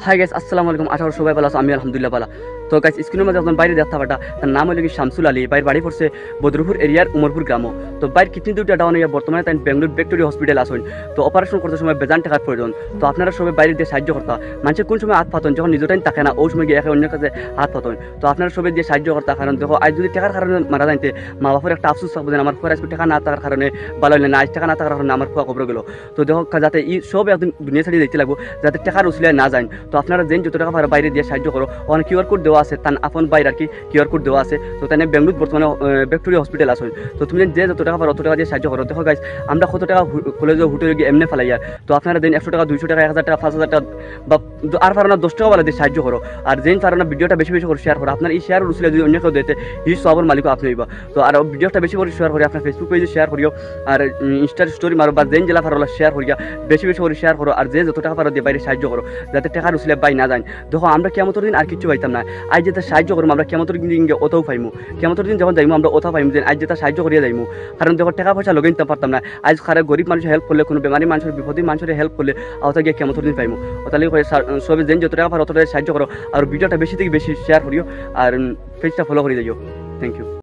Hi guys, আসসালামু আলাইকুম। আশা করি সবাই ভালো আছো, আমি আলহামদুলিল্লাহ ভালো। তো গাইস, স্ক্রিনের মাঝে আপনার বাইরে দেখতে পাটা, তার নাম হলো কি শামসুল আলী। বাইর বাড়ি পড়ছে বদরপুর এরিয়ার উমরপুর গ্রাম। তো বাইর কিডনি দুইটা ডাউন হইয়া বর্তমানে তাই বেঙ্গলোর ভিক্টোরিয়া হসপিটাল আসেন। তো অপারেশন করতে সময় বেজান টাকার প্রয়োজন। তো আপনারা সবাই বাইরে দিয়ে সাহায্য করতা। মানুষের কোন সময় হাত পাতন, যখন নিজের টাইম থাকে না, ওই সময় গিয়ে অন্য কাছে হাত পাতন। তো আপনারা সবাই দিয়ে সাহায্য করতা। কারণ দেখো, আজ যদি টাকার কারণে মারা যাইতে মা বাপের একটা আফসোস থাকবে যে আমার পরে আজকে টাকা না থাকার কারণে ভালো হইলে না, আজ টাকা না থাকার কারণে আমার ফুয়া কবর গেল। তো দেখো, যাতে এই সব একদিন দুনিয়া ছাড়িয়ে দেখতে লাগবো, যাতে টাকার উসিলায় না যায়। তো আপনারা যেন যত টাকা পারো বাইরে দিয়ে সাহায্য করো। অনেক কিউআর কোড দেওয়া আছে, তার আপন বাইরে আর কি কিউআর কোড দেওয়া আছে। তো তাই বেঙ্গলোর বর্তমানে ভিক্টোরিয়া হসপিটাল আসুন। তো তুমি যে যত টাকা পারো অত টাকা দিয়ে সাহায্য করো। দেখো গাইস, আমরা কত টাকা কলেজে হোটেলে গিয়ে এমনি ফেলাইয়া। তো আপনারা দিন 100 টাকা, 200 টাকা, 1000 টাকা, 5000 টাকা বা আর পারো না 10 টাকা বলে দিয়ে সাহায্য করো। আর যেন পারো না ভিডিওটা বেশি বেশি করে শেয়ার করো। আপনার এই শেয়ার উঠলে যদি অন্য কেউ দিতে এই সবার মালিকও আপনি হইবা। তো আর ভিডিওটা বেশি করে শেয়ার করি, আপনার ফেসবুক পেজে শেয়ার করিও, আর ইনস্টার স্টোরি মারো, বা যেন জেলা পারো শেয়ার করিয়া বেশি বেশি করে শেয়ার করো। আর যে যত টাকা পারো দিয়ে বাইরে সাহায্য করো, যাতে টাকার উসিলে বাই না যায়। দেখো, আমরা কেমন দিন আর কিছু পাইতাম না, আজ যেটা সাহায্য করবো আমরা কেমন দিন অতও পাইমু। কেমন দিন যখন যাইমু আমরা ওটা পাইমু যে আজ যেটা সাহায্য করিয়া যাইমু। কারণ দেখো, টাকা পয়সা লগে নিতে পারতাম না। আজ খারাপ গরিব মানুষের হেল্প করলে, কোনো বেমারি মানুষের বিপদী মানুষের হেল্প করলে ওটা গিয়ে কেমন দিন পাইমু। ওটালে সবাই যেন যত টাকা পারো অত সাহায্য করো। আর ভিডিওটা বেশি থেকে বেশি শেয়ার করিও, আর পেজটা ফলো করে যাইও। Thank you.